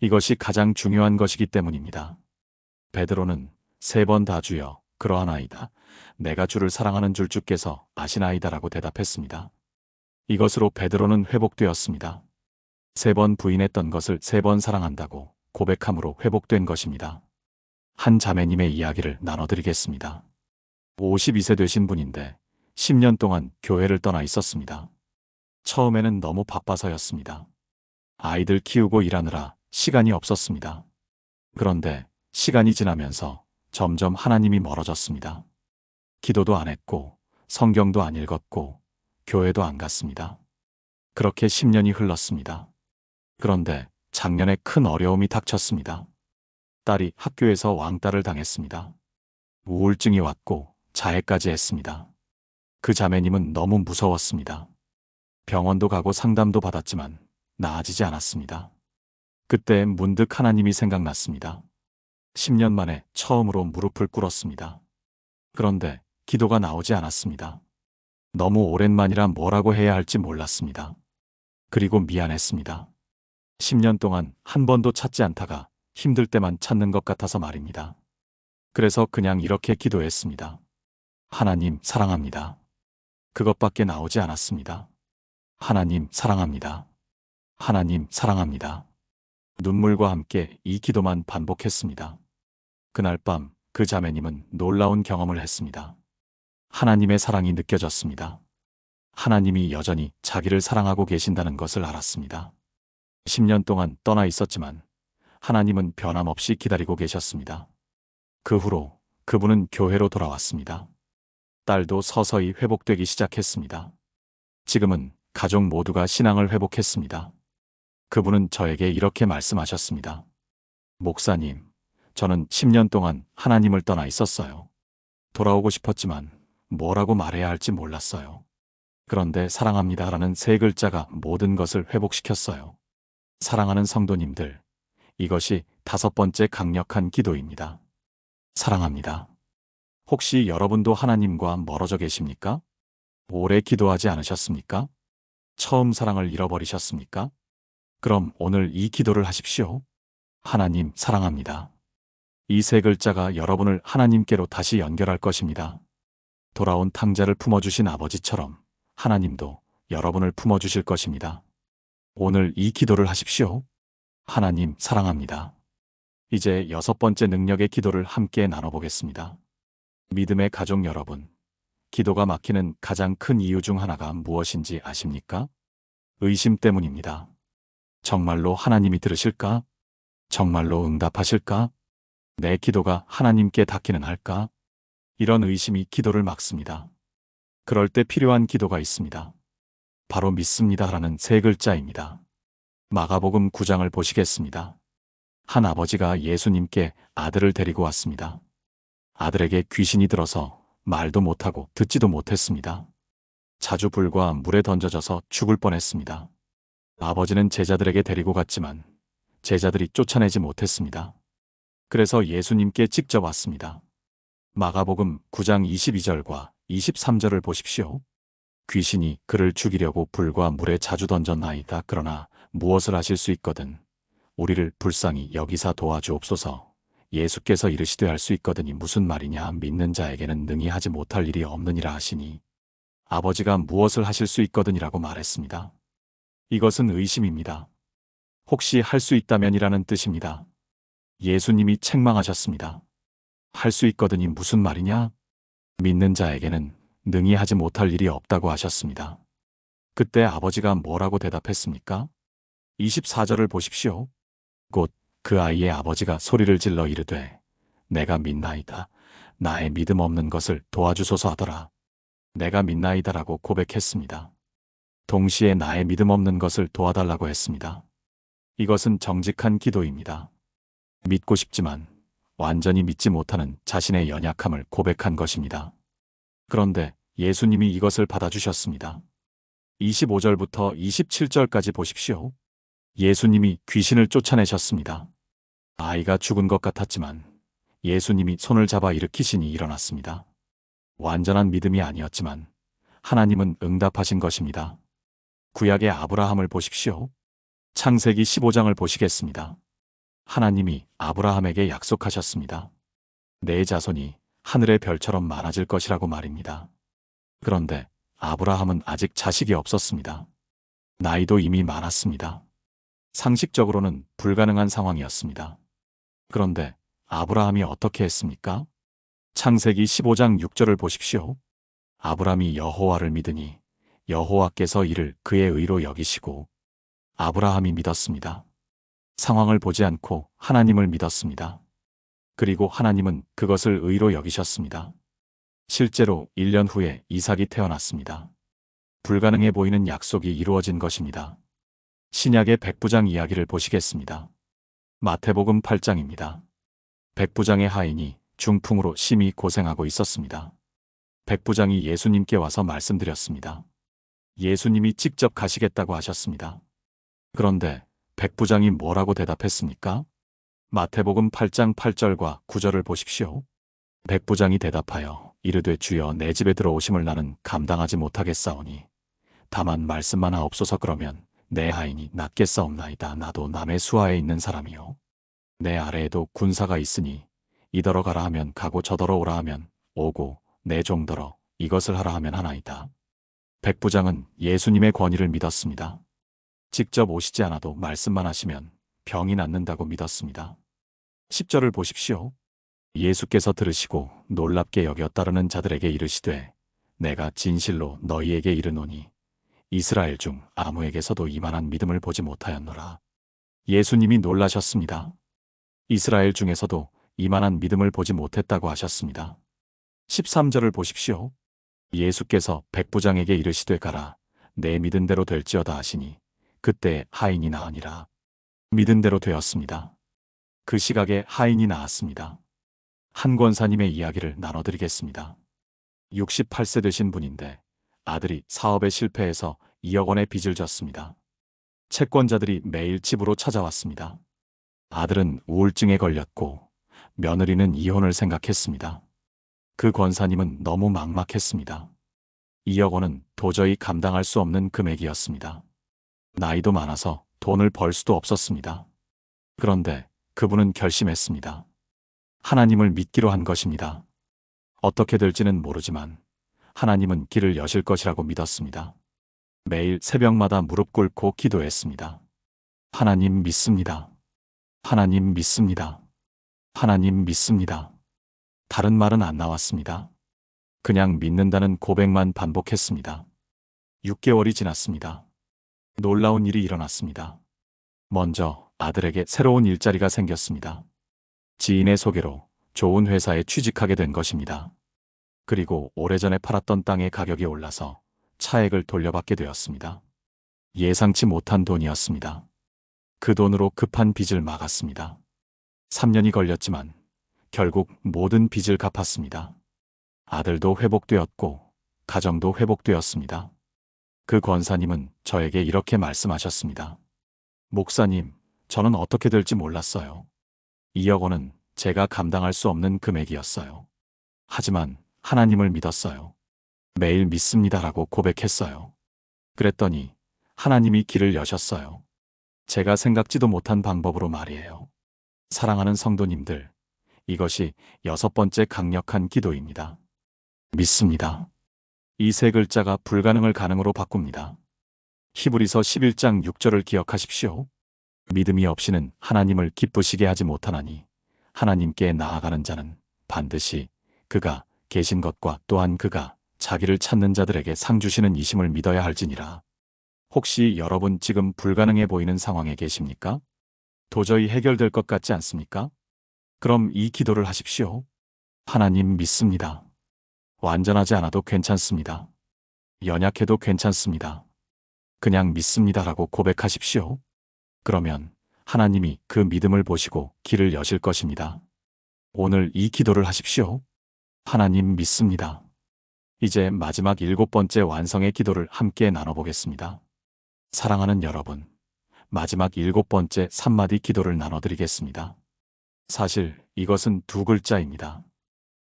이것이 가장 중요한 것이기 때문입니다. 베드로는 3번 다 주여, 그러하나이다. 내가 주를 사랑하는 줄 주께서 아시나이다라고 대답했습니다. 이것으로 베드로는 회복되었습니다. 3번 부인했던 것을 3번 사랑한다고 고백함으로 회복된 것입니다. 한 자매님의 이야기를 나눠드리겠습니다. 52세 되신 분인데 10년 동안 교회를 떠나 있었습니다. 처음에는 너무 바빠서였습니다. 아이들 키우고 일하느라 시간이 없었습니다. 그런데 시간이 지나면서 점점 하나님이 멀어졌습니다. 기도도 안 했고 성경도 안 읽었고 교회도 안 갔습니다. 그렇게 10년이 흘렀습니다. 그런데 작년에 큰 어려움이 닥쳤습니다. 딸이 학교에서 왕따를 당했습니다. 우울증이 왔고 자해까지 했습니다. 그 자매님은 너무 무서웠습니다. 병원도 가고 상담도 받았지만 나아지지 않았습니다. 그때 문득 하나님이 생각났습니다. 10년 만에 처음으로 무릎을 꿇었습니다. 그런데 기도가 나오지 않았습니다. 너무 오랜만이라 뭐라고 해야 할지 몰랐습니다. 그리고 미안했습니다. 10년 동안 한 번도 찾지 않다가 힘들 때만 찾는 것 같아서 말입니다. 그래서 그냥 이렇게 기도했습니다. 하나님 사랑합니다. 그것밖에 나오지 않았습니다. 하나님 사랑합니다. 하나님 사랑합니다. 눈물과 함께 이 기도만 반복했습니다. 그날 밤 그 자매님은 놀라운 경험을 했습니다. 하나님의 사랑이 느껴졌습니다. 하나님이 여전히 자기를 사랑하고 계신다는 것을 알았습니다. 10년 동안 떠나 있었지만 하나님은 변함없이 기다리고 계셨습니다. 그 후로 그분은 교회로 돌아왔습니다. 딸도 서서히 회복되기 시작했습니다. 지금은 가족 모두가 신앙을 회복했습니다. 그분은 저에게 이렇게 말씀하셨습니다. 목사님, 저는 10년 동안 하나님을 떠나 있었어요. 돌아오고 싶었지만 뭐라고 말해야 할지 몰랐어요. 그런데 사랑합니다라는 세 글자가 모든 것을 회복시켰어요. 사랑하는 성도님들, 이것이 다섯 번째 강력한 기도입니다. 사랑합니다. 혹시 여러분도 하나님과 멀어져 계십니까? 오래 기도하지 않으셨습니까? 처음 사랑을 잃어버리셨습니까? 그럼 오늘 이 기도를 하십시오. 하나님 사랑합니다. 이 세 글자가 여러분을 하나님께로 다시 연결할 것입니다. 돌아온 탕자를 품어주신 아버지처럼 하나님도 여러분을 품어주실 것입니다. 오늘 이 기도를 하십시오. 하나님 사랑합니다. 이제 여섯 번째 능력의 기도를 함께 나눠보겠습니다. 믿음의 가족 여러분, 기도가 막히는 가장 큰 이유 중 하나가 무엇인지 아십니까? 의심 때문입니다. 정말로 하나님이 들으실까? 정말로 응답하실까? 내 기도가 하나님께 닿기는 할까? 이런 의심이 기도를 막습니다. 그럴 때 필요한 기도가 있습니다. 바로 믿습니다라는 세 글자입니다. 마가복음 9장을 보시겠습니다. 한 아버지가 예수님께 아들을 데리고 왔습니다. 아들에게 귀신이 들어서 말도 못하고 듣지도 못했습니다. 자주 불과 물에 던져져서 죽을 뻔했습니다. 아버지는 제자들에게 데리고 갔지만 제자들이 쫓아내지 못했습니다. 그래서 예수님께 직접 왔습니다. 마가복음 9장 22절과 23절을 보십시오. 귀신이 그를 죽이려고 불과 물에 자주 던졌나이다. 그러나 무엇을 하실 수 있거든 우리를 불쌍히 여기사 도와주옵소서. 예수께서 이르시되 할 수 있거든이 무슨 말이냐. 믿는 자에게는 능히 하지 못할 일이 없느니라 하시니 아버지가 무엇을 하실 수 있거든이라고 말했습니다. 이것은 의심입니다. 혹시 할 수 있다면이라는 뜻입니다. 예수님이 책망하셨습니다. 할 수 있거든이 무슨 말이냐? 믿는 자에게는 능히 하지 못할 일이 없다고 하셨습니다. 그때 아버지가 뭐라고 대답했습니까? 24절을 보십시오. 곧 그 아이의 아버지가 소리를 질러 이르되 내가 믿나이다. 나의 믿음 없는 것을 도와주소서 하더라. 내가 믿나이다라고 고백했습니다. 동시에 나의 믿음 없는 것을 도와달라고 했습니다. 이것은 정직한 기도입니다. 믿고 싶지만 완전히 믿지 못하는 자신의 연약함을 고백한 것입니다. 그런데 예수님이 이것을 받아주셨습니다. 25절부터 27절까지 보십시오. 예수님이 귀신을 쫓아내셨습니다. 아이가 죽은 것 같았지만 예수님이 손을 잡아 일으키시니 일어났습니다. 완전한 믿음이 아니었지만 하나님은 응답하신 것입니다. 구약의 아브라함을 보십시오. 창세기 15장을 보시겠습니다. 하나님이 아브라함에게 약속하셨습니다. 내 자손이 하늘의 별처럼 많아질 것이라고 말입니다. 그런데 아브라함은 아직 자식이 없었습니다. 나이도 이미 많았습니다. 상식적으로는 불가능한 상황이었습니다. 그런데 아브라함이 어떻게 했습니까? 창세기 15장 6절을 보십시오. 아브라함이 여호와를 믿으니 여호와께서 이를 그의 의로 여기시고 아브라함이 믿었습니다. 상황을 보지 않고 하나님을 믿었습니다. 그리고 하나님은 그것을 의로 여기셨습니다. 실제로 1년 후에 이삭이 태어났습니다. 불가능해 보이는 약속이 이루어진 것입니다. 신약의 백부장 이야기를 보시겠습니다. 마태복음 8장입니다. 백부장의 하인이 중풍으로 심히 고생하고 있었습니다. 백부장이 예수님께 와서 말씀드렸습니다. 예수님이 직접 가시겠다고 하셨습니다. 그런데 백부장이 뭐라고 대답했습니까? 마태복음 8장 8절과 9절을 보십시오. 백부장이 대답하여 이르되 주여 내 집에 들어오심을 나는 감당하지 못하겠사오니 다만 말씀만 하옵소서. 그러면 내 하인이 낫겠사옵나이다. 나도 남의 수하에 있는 사람이요 내 아래에도 군사가 있으니 이더러 가라 하면 가고 저더러 오라 하면 오고 내 종더러 이것을 하라 하면 하나이다. 백부장은 예수님의 권위를 믿었습니다. 직접 오시지 않아도 말씀만 하시면 병이 낫는다고 믿었습니다. 10절을 보십시오. 예수께서 들으시고 놀랍게 여겨 따르는 자들에게 이르시되 내가 진실로 너희에게 이르노니 이스라엘 중 아무에게서도 이만한 믿음을 보지 못하였노라. 예수님이 놀라셨습니다. 이스라엘 중에서도 이만한 믿음을 보지 못했다고 하셨습니다. 13절을 보십시오. 예수께서 백부장에게 이르시되 가라 내 믿은 대로 될지어다 하시니 그때 하인이 나으니라. 믿은 대로 되었습니다. 그 시각에 하인이 나았습니다. 한 권사님의 이야기를 나눠드리겠습니다. 68세 되신 분인데 아들이 사업에 실패해서 2억 원의 빚을 졌습니다. 채권자들이 매일 집으로 찾아왔습니다. 아들은 우울증에 걸렸고 며느리는 이혼을 생각했습니다. 그 권사님은 너무 막막했습니다. 2억 원은 도저히 감당할 수 없는 금액이었습니다. 나이도 많아서 돈을 벌 수도 없었습니다. 그런데 그분은 결심했습니다. 하나님을 믿기로 한 것입니다. 어떻게 될지는 모르지만 하나님은 길을 여실 것이라고 믿었습니다. 매일 새벽마다 무릎 꿇고 기도했습니다. 하나님 믿습니다. 하나님 믿습니다. 하나님 믿습니다. 다른 말은 안 나왔습니다. 그냥 믿는다는 고백만 반복했습니다. 6개월이 지났습니다. 놀라운 일이 일어났습니다. 먼저 아들에게 새로운 일자리가 생겼습니다. 지인의 소개로 좋은 회사에 취직하게 된 것입니다. 그리고 오래전에 팔았던 땅의 가격이 올라서 차액을 돌려받게 되었습니다. 예상치 못한 돈이었습니다. 그 돈으로 급한 빚을 막았습니다. 3년이 걸렸지만 결국 모든 빚을 갚았습니다. 아들도 회복되었고 가정도 회복되었습니다. 그 권사님은 저에게 이렇게 말씀하셨습니다. 목사님, 저는 어떻게 될지 몰랐어요. 2억 원은 제가 감당할 수 없는 금액이었어요. 하지만 하나님을 믿었어요. 매일 믿습니다라고 고백했어요. 그랬더니 하나님이 길을 여셨어요. 제가 생각지도 못한 방법으로 말이에요. 사랑하는 성도님들, 이것이 6번째 강력한 기도입니다. 믿습니다. 이 세 글자가 불가능을 가능으로 바꿉니다. 히브리서 11장 6절을 기억하십시오. 믿음이 없이는 하나님을 기쁘시게 하지 못하나니 하나님께 나아가는 자는 반드시 그가 계신 것과 또한 그가 자기를 찾는 자들에게 상 주시는 이심을 믿어야 할지니라. 혹시 여러분 지금 불가능해 보이는 상황에 계십니까? 도저히 해결될 것 같지 않습니까? 그럼 이 기도를 하십시오. 하나님 믿습니다. 완전하지 않아도 괜찮습니다. 연약해도 괜찮습니다. 그냥 믿습니다라고 고백하십시오. 그러면 하나님이 그 믿음을 보시고 길을 여실 것입니다. 오늘 이 기도를 하십시오. 하나님 믿습니다. 이제 마지막 7번째 완성의 기도를 함께 나눠보겠습니다. 사랑하는 여러분, 마지막 7번째 3마디 기도를 나눠드리겠습니다. 사실 이것은 2글자입니다.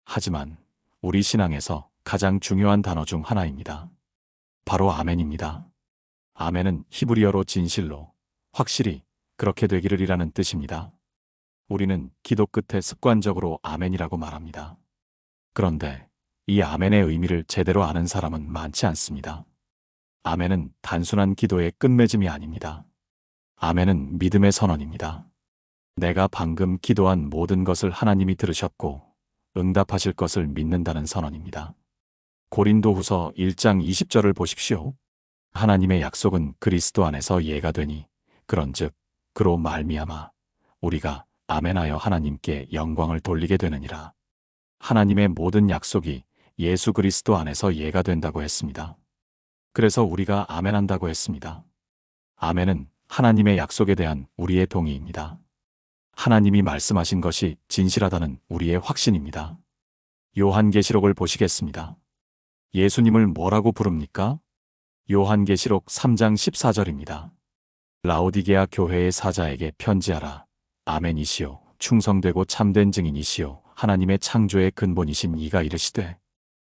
하지만 우리 신앙에서 가장 중요한 단어 중 하나입니다. 바로 아멘입니다. 아멘은 히브리어로 진실로, 확실히, 그렇게 되기를 이라는 뜻입니다. 우리는 기도 끝에 습관적으로 아멘이라고 말합니다. 그런데 이 아멘의 의미를 제대로 아는 사람은 많지 않습니다. 아멘은 단순한 기도의 끝맺음이 아닙니다. 아멘은 믿음의 선언입니다. 내가 방금 기도한 모든 것을 하나님이 들으셨고 응답하실 것을 믿는다는 선언입니다. 고린도후서 1장 20절을 보십시오. 하나님의 약속은 그리스도 안에서 예가 되니 그런즉 그로 말미암아 우리가 아멘하여 하나님께 영광을 돌리게 되느니라. 하나님의 모든 약속이 예수 그리스도 안에서 예가 된다고 했습니다. 그래서 우리가 아멘한다고 했습니다. 아멘은 하나님의 약속에 대한 우리의 동의입니다. 하나님이 말씀하신 것이 진실하다는 우리의 확신입니다. 요한계시록을 보시겠습니다. 예수님을 뭐라고 부릅니까? 요한계시록 3장 14절입니다. 라오디게아 교회의 사자에게 편지하라. 아멘이시오. 충성되고 참된 증인이시오. 하나님의 창조의 근본이신 이가 이르시되.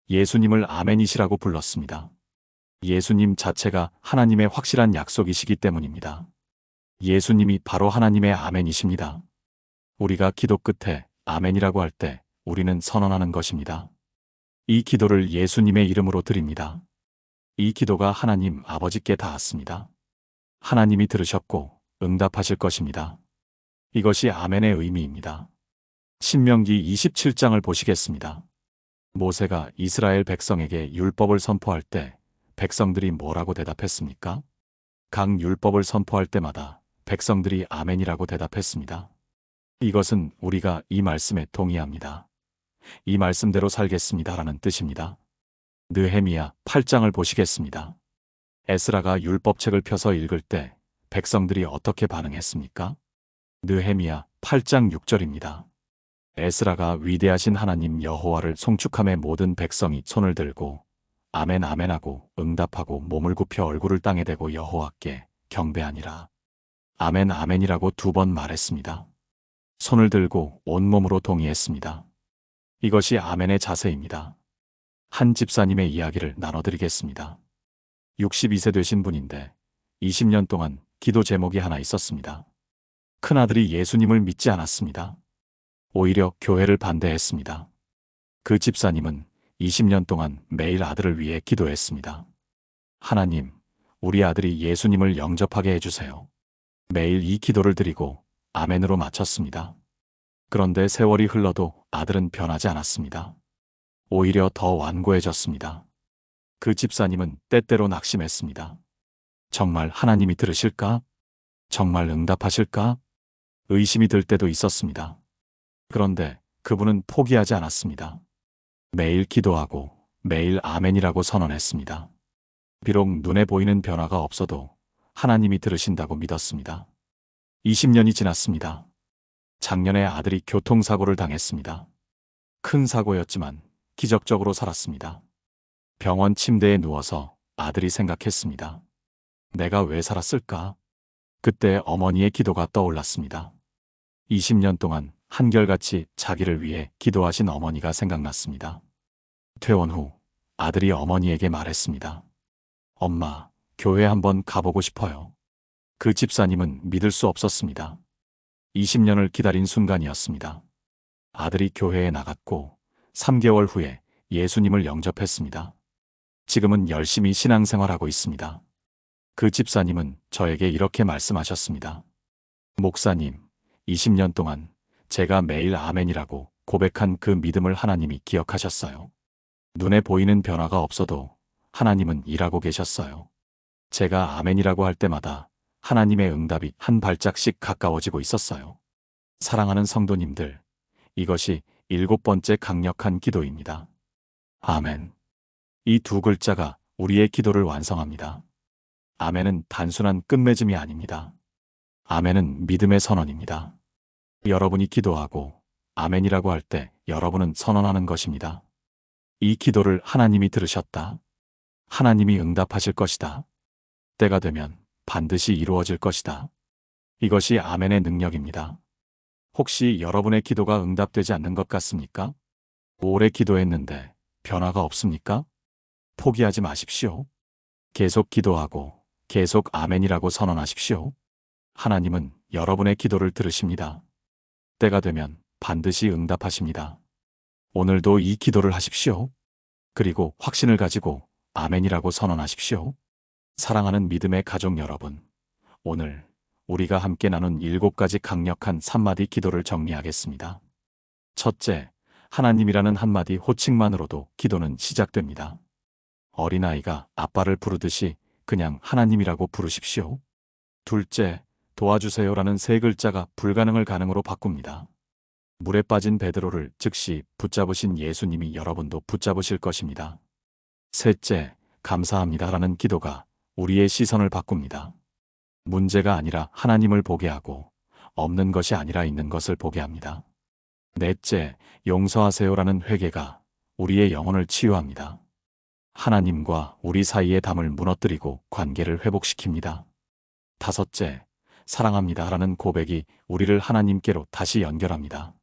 예수님을 아멘이시라고 불렀습니다. 예수님 자체가 하나님의 확실한 약속이시기 때문입니다. 예수님이 바로 하나님의 아멘이십니다. 우리가 기도 끝에 아멘이라고 할 때 우리는 선언하는 것입니다. 이 기도를 예수님의 이름으로 드립니다. 이 기도가 하나님 아버지께 닿았습니다. 하나님이 들으셨고 응답하실 것입니다. 이것이 아멘의 의미입니다. 신명기 27장을 보시겠습니다. 모세가 이스라엘 백성에게 율법을 선포할 때 백성들이 뭐라고 대답했습니까? 각 율법을 선포할 때마다 백성들이 아멘이라고 대답했습니다. 이것은 우리가 이 말씀에 동의합니다. 이 말씀대로 살겠습니다라는 뜻입니다. 느헤미야 8장을 보시겠습니다. 에스라가 율법책을 펴서 읽을 때 백성들이 어떻게 반응했습니까? 느헤미야 8장 6절입니다. 에스라가 위대하신 하나님 여호와를 송축함에 모든 백성이 손을 들고 아멘 아멘하고 응답하고 몸을 굽혀 얼굴을 땅에 대고 여호와께 경배하니라. 아멘 아멘이라고 2번 말했습니다. 손을 들고 온몸으로 동의했습니다. 이것이 아멘의 자세입니다. 한 집사님의 이야기를 나눠드리겠습니다. 62세 되신 분인데 20년 동안 기도 제목이 하나 있었습니다. 큰아들이 예수님을 믿지 않았습니다. 오히려 교회를 반대했습니다. 그 집사님은 20년 동안 매일 아들을 위해 기도했습니다. 하나님, 우리 아들이 예수님을 영접하게 해주세요. 매일 이 기도를 드리고 아멘으로 마쳤습니다. 그런데 세월이 흘러도 아들은 변하지 않았습니다. 오히려 더 완고해졌습니다. 그 집사님은 때때로 낙심했습니다. 정말 하나님이 들으실까? 정말 응답하실까? 의심이 들 때도 있었습니다. 그런데 그분은 포기하지 않았습니다. 매일 기도하고 매일 아멘이라고 선언했습니다. 비록 눈에 보이는 변화가 없어도 하나님이 들으신다고 믿었습니다. 20년이 지났습니다. 작년에 아들이 교통사고를 당했습니다. 큰 사고였지만 기적적으로 살았습니다. 병원 침대에 누워서 아들이 생각했습니다. 내가 왜 살았을까? 그때 어머니의 기도가 떠올랐습니다. 20년 동안 한결같이 자기를 위해 기도하신 어머니가 생각났습니다. 퇴원 후 아들이 어머니에게 말했습니다. 엄마, 교회 한번 가보고 싶어요. 그 집사님은 믿을 수 없었습니다. 20년을 기다린 순간이었습니다. 아들이 교회에 나갔고 3개월 후에 예수님을 영접했습니다. 지금은 열심히 신앙생활하고 있습니다. 그 집사님은 저에게 이렇게 말씀하셨습니다. 목사님, 20년 동안 제가 매일 아멘이라고 고백한 그 믿음을 하나님이 기억하셨어요. 눈에 보이는 변화가 없어도 하나님은 일하고 계셨어요. 제가 아멘이라고 할 때마다 하나님의 응답이 한 발짝씩 가까워지고 있었어요. 사랑하는 성도님들, 이것이 7번째 강력한 기도입니다. 아멘. 이 2글자가 우리의 기도를 완성합니다. 아멘은 단순한 끝맺음이 아닙니다. 아멘은 믿음의 선언입니다. 여러분이 기도하고 아멘이라고 할 때 여러분은 선언하는 것입니다. 이 기도를 하나님이 들으셨다. 하나님이 응답하실 것이다. 때가 되면 반드시 이루어질 것이다. 이것이 아멘의 능력입니다. 혹시 여러분의 기도가 응답되지 않는 것 같습니까? 오래 기도했는데 변화가 없습니까? 포기하지 마십시오. 계속 기도하고 계속 아멘이라고 선언하십시오. 하나님은 여러분의 기도를 들으십니다. 때가 되면 반드시 응답하십니다. 오늘도 이 기도를 하십시오. 그리고 확신을 가지고 아멘이라고 선언하십시오. 사랑하는 믿음의 가족 여러분, 오늘 우리가 함께 나눈 7가지 강력한 3마디 기도를 정리하겠습니다. 첫째, 하나님이라는 한마디 호칭만으로도 기도는 시작됩니다. 어린아이가 아빠를 부르듯이 그냥 하나님이라고 부르십시오. 둘째, 도와주세요라는 3글자가 불가능을 가능으로 바꿉니다. 물에 빠진 베드로를 즉시 붙잡으신 예수님이 여러분도 붙잡으실 것입니다. 셋째, 감사합니다라는 기도가 우리의 시선을 바꿉니다. 문제가 아니라 하나님을 보게 하고 없는 것이 아니라 있는 것을 보게 합니다. 넷째, 용서하세요라는 회개가 우리의 영혼을 치유합니다. 하나님과 우리 사이의 담을 무너뜨리고 관계를 회복시킵니다. 다섯째, 사랑합니다라는 고백이 우리를 하나님께로 다시 연결합니다.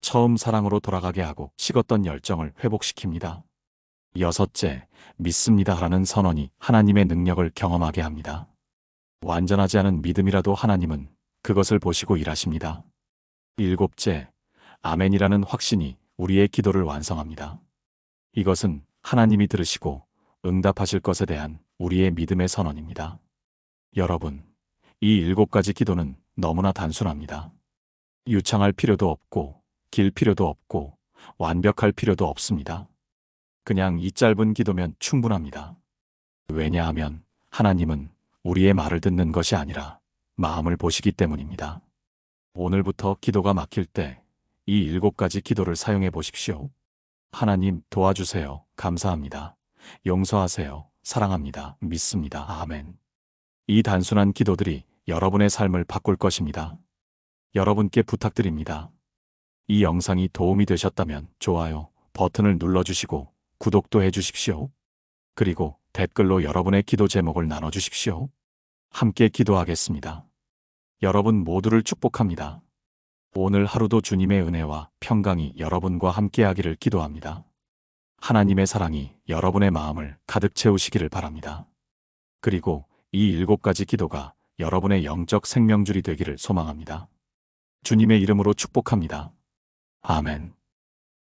처음 사랑으로 돌아가게 하고 식었던 열정을 회복시킵니다. 여섯째, 믿습니다라는 선언이 하나님의 능력을 경험하게 합니다. 완전하지 않은 믿음이라도 하나님은 그것을 보시고 일하십니다. 일곱째, 아멘이라는 확신이 우리의 기도를 완성합니다. 이것은 하나님이 들으시고 응답하실 것에 대한 우리의 믿음의 선언입니다. 여러분, 이 7가지 기도는 너무나 단순합니다. 유창할 필요도 없고 길 필요도 없고 완벽할 필요도 없습니다. 그냥 이 짧은 기도면 충분합니다. 왜냐하면 하나님은 우리의 말을 듣는 것이 아니라 마음을 보시기 때문입니다. 오늘부터 기도가 막힐 때 이 7가지 기도를 사용해 보십시오. 하나님 도와주세요. 감사합니다. 용서하세요. 사랑합니다. 믿습니다. 아멘. 이 단순한 기도들이 여러분의 삶을 바꿀 것입니다. 여러분께 부탁드립니다. 이 영상이 도움이 되셨다면 좋아요 버튼을 눌러주시고 구독도 해주십시오. 그리고 댓글로 여러분의 기도 제목을 나눠주십시오. 함께 기도하겠습니다. 여러분 모두를 축복합니다. 오늘 하루도 주님의 은혜와 평강이 여러분과 함께하기를 기도합니다. 하나님의 사랑이 여러분의 마음을 가득 채우시기를 바랍니다. 그리고 이 7가지 기도가 여러분의 영적 생명줄이 되기를 소망합니다. 주님의 이름으로 축복합니다. 아멘.